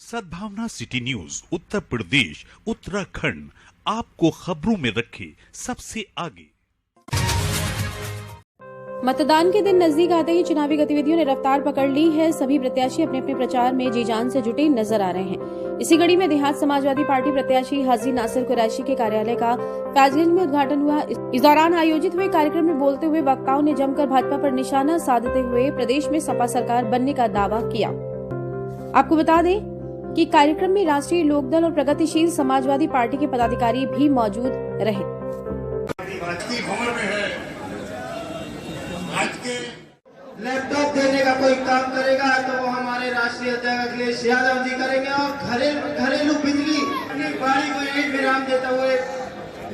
सद्भावना city news Uttar Pradesh Uttarakhand आपको खबरों में रखे सबसे आगे। मतदान के दिन नजदीक आते ही चुनावी गतिविधियों ने रफ्तार पकड़ ली है। सभी प्रत्याशी अपने अपने प्रचार में जी जान से जुटे नजर आ रहे हैं। इसी कड़ी में देहात समाजवादी पार्टी प्रत्याशी हाजी नासिर कुरैशी के कार्यालय का काजगंज में उद्घाटन हुआ। इस दौरान आयोजित हुए कार्यक्रम में बोलते हुए वक्ताओं ने जमकर भाजपा पर निशाना साधते हुए प्रदेश में सपा सरकार बनने का दावा किया। आपको बता दें कि कार्यक्रम में राष्ट्रीय लोकदल और प्रगतिशील समाजवादी पार्टी के पदाधिकारी भी मौजूद रहे। आज के लैपटॉप देने का कोई काम करेगा तो वो हमारे राष्ट्रीय अध्यक्ष अखिलेश यादव जी करेंगे और घरेलू बिजली अपनी बाड़ी को एक विराम देते हुए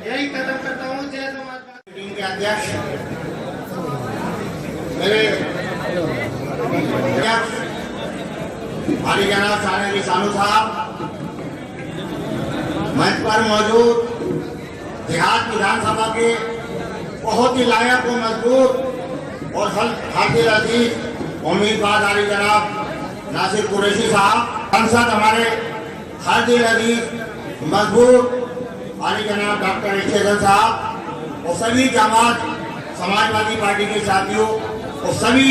यही कदम करता हूँ। जय समाजवादी के अध्यक्ष मेरे भारी जनाब साने सानू साहब, मंच पर मौजूद देहात विधानसभा के बहुत ही लायक व मजबूत और हाजिर अजीज उम्मीदवार आली जनाब नासिर कुरैशी साहब, सांसद हमारे हाजिर अजीज मजबूत आली जनाब डॉक्टर इश्तेदन साहब और सभी जमात समाजवादी पार्टी के साथियों और सभी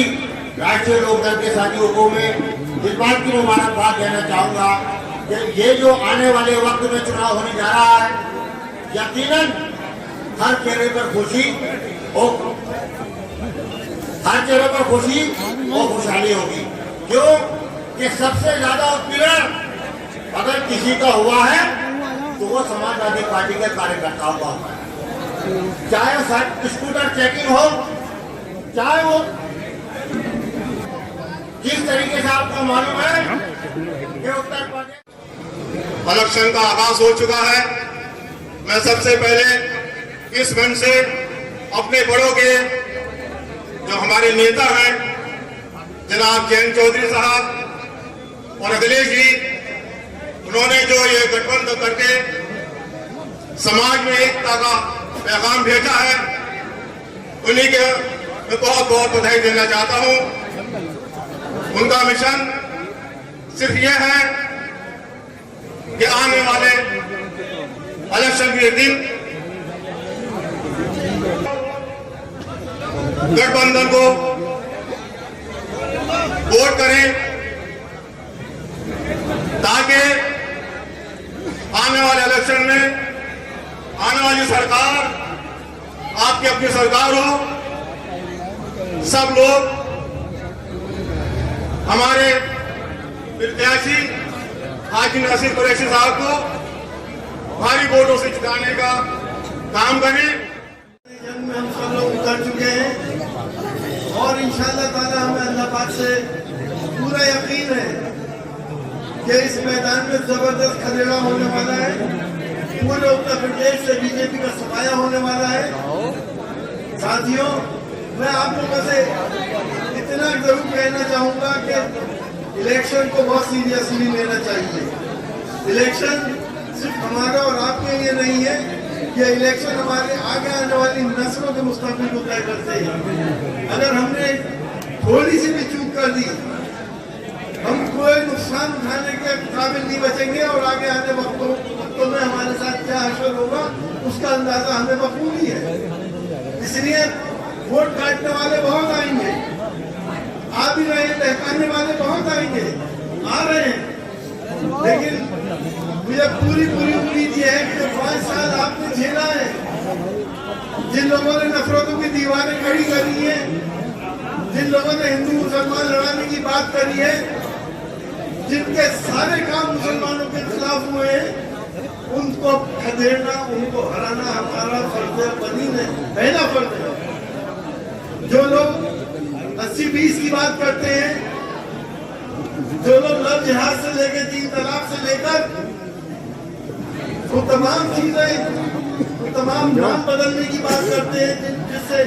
राष्ट्रीय लोकदल के साथियों को मैं इस बात की मुबारकबाद देना चाहूंगा कि ये जो आने वाले वक्त में चुनाव होने जा रहा है, यकीनन हर चेहरे पर खुशी और हर चेहरे पर खुशी और खुशहाली होगी। क्यों कि सबसे ज्यादा उत्पीड़न अगर किसी का हुआ है तो वो समाजवादी पार्टी के कार्यकर्ताओं का हुआ है, चाहे वो स्कूटर चेकिंग हो, चाहे वो जिस तरीके से आपको मालूम है कि उत्तर प्रदेश इलेक्शन का आगाज हो चुका है। मैं सबसे पहले इस मंच से अपने बड़ों के जो हमारे नेता हैं जनाब जयंत चौधरी साहब और अखिलेश जी, उन्होंने जो ये गठबंधन करके समाज में एकता का पैगाम भेजा है, उन्हीं के मैं बहुत बहुत बधाई देना चाहता हूं। उनका मिशन सिर्फ यह है कि आने वाले इलेक्शन के दिन गठबंधन को वोट करें ताकि आने वाले इलेक्शन में आने वाली सरकार आपकी अपनी सरकार हो। सब लोग हमारे प्रत्याशी हाजी नासिर कुरैशी साहब को भारी वोटों से जिताने का काम करें। जंग में हम सब लोग उतर चुके हैं और इंशाअल्लाह ताला हमें अल्लाह पाक से पूरा यकीन है कि इस मैदान में जबरदस्त खदेड़ा होने वाला है। पूरे उत्तर प्रदेश से बीजेपी का सफाया होने वाला है। साथियों, मैं आप लोगों से इतना जरूर कहना चाहूंगा कि इलेक्शन को बहुत सीरियसली लेना चाहिए। इलेक्शन सिर्फ हमारा और आपके लिए नहीं है, ये इलेक्शन हमारे आगे आने वाली नस्लों के मुस्तकबिल को तय करते हैं। अगर हमने थोड़ी सी भी चूक कर दी, हम कोई नुकसान उठाने के काबिल नहीं बचेंगे और आगे आने वक्तों में हमारे साथ क्या हशर होगा उसका अंदाजा हमें बखूबी है। इसलिए वोट काटने वाले बहुत आएंगे, आ भी रहे हैं, बहकाने वाले बहुत आएंगे, आ रहे हैं, लेकिन मुझे पूरी उम्मीद यह है कि जो 5 साल आपने झेला है, जिन लोगों ने नफरतों की दीवारें खड़ी करी है, जिन लोगों ने हिंदू मुसलमान लड़ाने की बात करी है, जिनके सारे काम मुसलमानों के खिलाफ हुए हैं, उनको खदेड़ना, उनको हराना हमारा फर्ज बनी है, पहला फर्ज है। जो लोग 80-20 की बात करते हैं, जो लोग लव जिहाद से लेकर 3 तलाक से लेकर वो तमाम चीजें, वो तमाम नाम बदलने की बात करते हैं, जिससे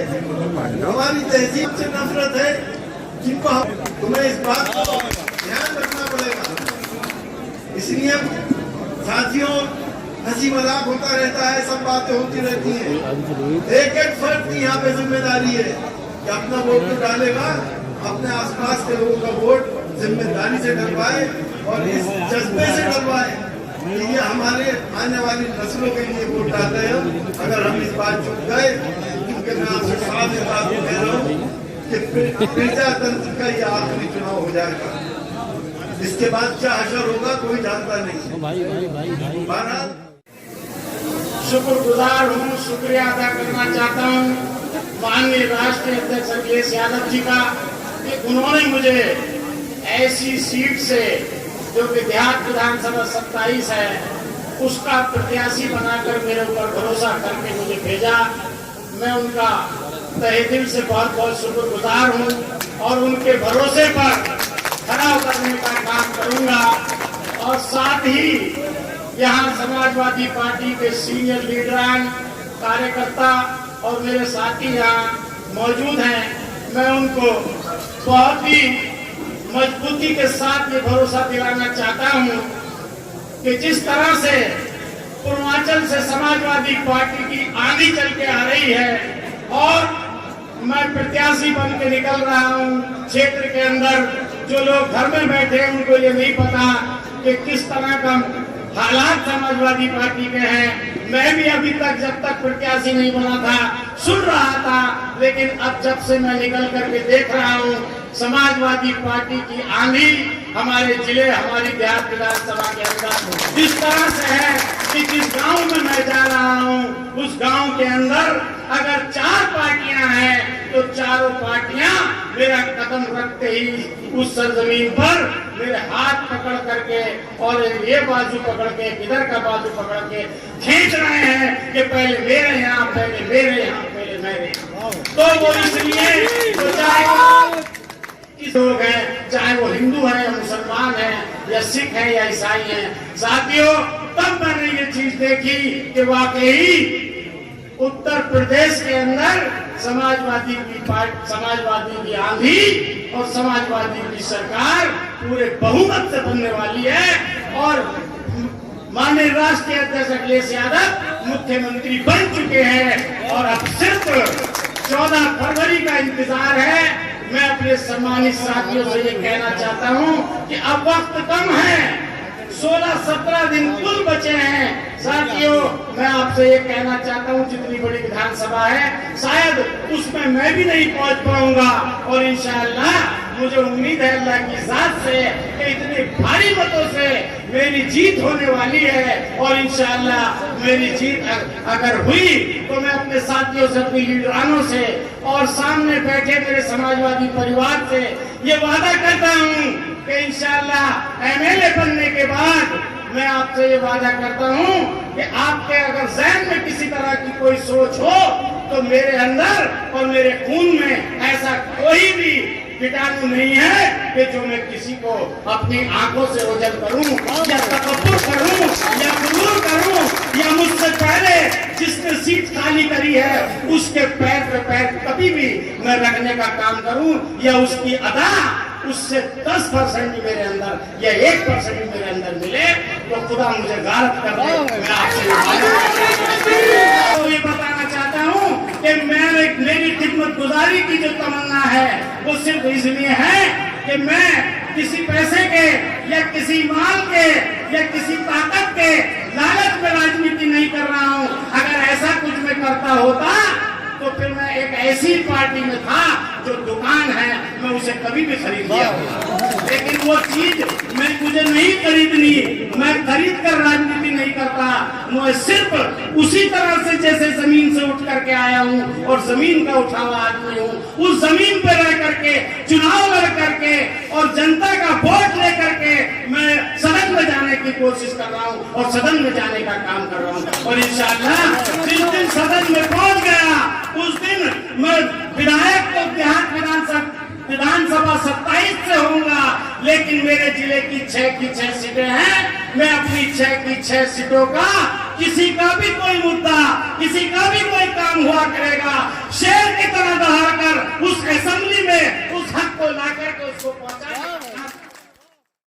हमारी तहजीब से नफरत है, जिनको तुम्हें इस बात को ध्यान रखना पड़ेगा। इसलिए साथियों, हंसी मजाक होता रहता है, सब बातें होती रहती हैं। एक फर्क की यहाँ पे जिम्मेदारी है कि अपना वोट तो डालेगा, अपने आसपास के लोगों का वोट जिम्मेदारी से डलवाए और इस जज्बे से डरवाए कि ये हमारे आने वाली नस्लों के लिए वोट डालते हैं। अगर हम इस बात चुप गए, क्योंकि मैं आपसे साफ इस बात को कह रहा हूँ कि प्रजातंत्र का ये आखिरी चुनाव हो जाएगा। इसके बाद क्या असर होगा कोई जानता नहीं। बहरहाल शुक्रगुजार हूँ, शुक्रिया अदा करना चाहता हूँ माननीय राष्ट्रीय अध्यक्ष अखिलेश यादव जी का कि उन्होंने मुझे ऐसी सीट से जो कि देहात विधानसभा 27 है उसका प्रत्याशी बनाकर मेरे ऊपर भरोसा करके मुझे भेजा। मैं उनका तहे दिल से बहुत बहुत शुक्रगुजार हूँ और उनके भरोसे पर खरा उतरने का काम करूंगा। और साथ ही यहाँ समाजवादी पार्टी के सीनियर लीडरान, कार्यकर्ता और मेरे साथी यहाँ मौजूद हैं। मैं उनको बहुत ही मजबूती के साथ ये भरोसा दिलाना चाहता हूँ कि जिस तरह से पूर्वांचल से समाजवादी पार्टी की आंधी चल के आ रही है और मैं प्रत्याशी बन के निकल रहा हूँ क्षेत्र के अंदर, जो लोग घर में बैठे हैं उनको ये नहीं पता कि किस तरह का हालात समाजवादी पार्टी के हैं। मैं भी अभी तक जब तक प्रत्याशी नहीं बना था सुन रहा था, लेकिन अब जब से मैं निकल करके देख रहा हूँ समाजवादी पार्टी की आंधी हमारे जिले, हमारी देहात विधानसभा के अंदर जिस तरह से है कि जिस गांव में मैं जा रहा हूँ उस गांव के अंदर अगर 4 पार्टियां हैं तो चारों पार्टियां मेरा कदम रखते ही उस सरजमीन पर मेरे हाथ पकड़ करके और ये बाजू पकड़ के, इधर का बाजू पकड़ के खींच रहे हैं कि पहले मेरे यहाँ, पहले मेरे यहाँ, पहले मेरे। तो वो इसलिए तो चाहे किस लोग हैं, चाहे वो हिंदू है या मुसलमान है या सिख है या ईसाई है। साथियों, तब मैंने ये चीज देखी कि वाकई उत्तर प्रदेश के अंदर समाजवादी की आंधी और समाजवादी की सरकार पूरे बहुमत से बनने वाली है और माननीय राष्ट्रीय अध्यक्ष अखिलेश यादव मुख्यमंत्री बन चुके हैं और अब सिर्फ 14 फरवरी का इंतजार है। मैं अपने सम्मानित साथियों से ये कहना चाहता हूँ कि अब वक्त कम है, 16-17 दिन कुल बचे हैं। साथियों, मैं आपसे ये कहना चाहता हूँ जितनी बड़ी विधानसभा है शायद उसमें मैं भी नहीं पहुंच पाऊंगा और इंशाअल्लाह मुझे उम्मीद है अल्लाह की जात से कि इतने भारी मतों से मेरी जीत होने वाली है और इंशाअल्लाह मेरी जीत अगर हुई तो मैं अपने साथियों से, अपनी लीडरानों से और सामने बैठे मेरे समाजवादी परिवार से ये वादा करता हूँ कि इंशाअल्लाह एमएलए बनने के बाद मैं आपसे ये वादा करता हूँ कि आपके अगर ज़हन में किसी तरह की कोई सोच हो तो मेरे अंदर और मेरे खून में ऐसा कोई भी कीटाणु नहीं है कि जो मैं किसी को अपनी आंखों से ओझल करूं या तकब्बुर करूं या गुरूर करूं या मुझसे पहले जिसने सीट खाली करी है उसके पैर पे पैर कभी भी मैं रखने का काम करूं या उसकी अदा उससे 10% भी मेरे अंदर या 1% भी मेरे अंदर मिले तो खुदा मुझे गारत कर दे। मैं आपसे ये बताना चाहता हूँ कि मेरी खिदमत गुजारी की जो तमन्ना है वो सिर्फ इसलिए है कि मैं किसी पैसे के या किसी माल के या किसी ताकत के लालच में राजनीति नहीं कर रहा हूँ। अगर ऐसा कुछ मैं करता होता तो फिर मैं एक ऐसी पार्टी में था जो दुकान है मैं उसे कभी भी खरीद लिया, लेकिन वो चीज मुझे नहीं खरीदनी, मैं खरीद कर राजनीति नहीं करता। मैं सिर्फ उसी तरह से जैसे जमीन से उठ करके आया हूँ और जमीन का उठा हुआ आदमी हूँ, उस जमीन पर रह करके चुनाव लड़ करके और जनता का वोट ले करके मैं सदन में जाने की कोशिश कर रहा हूँ और सदन में जाने का काम कर रहा हूँ और इंशाअल्लाह जिस दिन सदन में पहुंच गया उस दिन मैं विधायक तो देहात विधानसभा 27 से होऊंगा, लेकिन मेरे जिले की 6 सीटें हैं। मैं अपनी 6 सीटों का किसी का भी कोई मुद्दा, किसी का भी कोई काम हुआ करेगा, शेर की तरह दहाड़ कर उस असेंबली में उस हक को ला करके उसको पहुंचाएगा।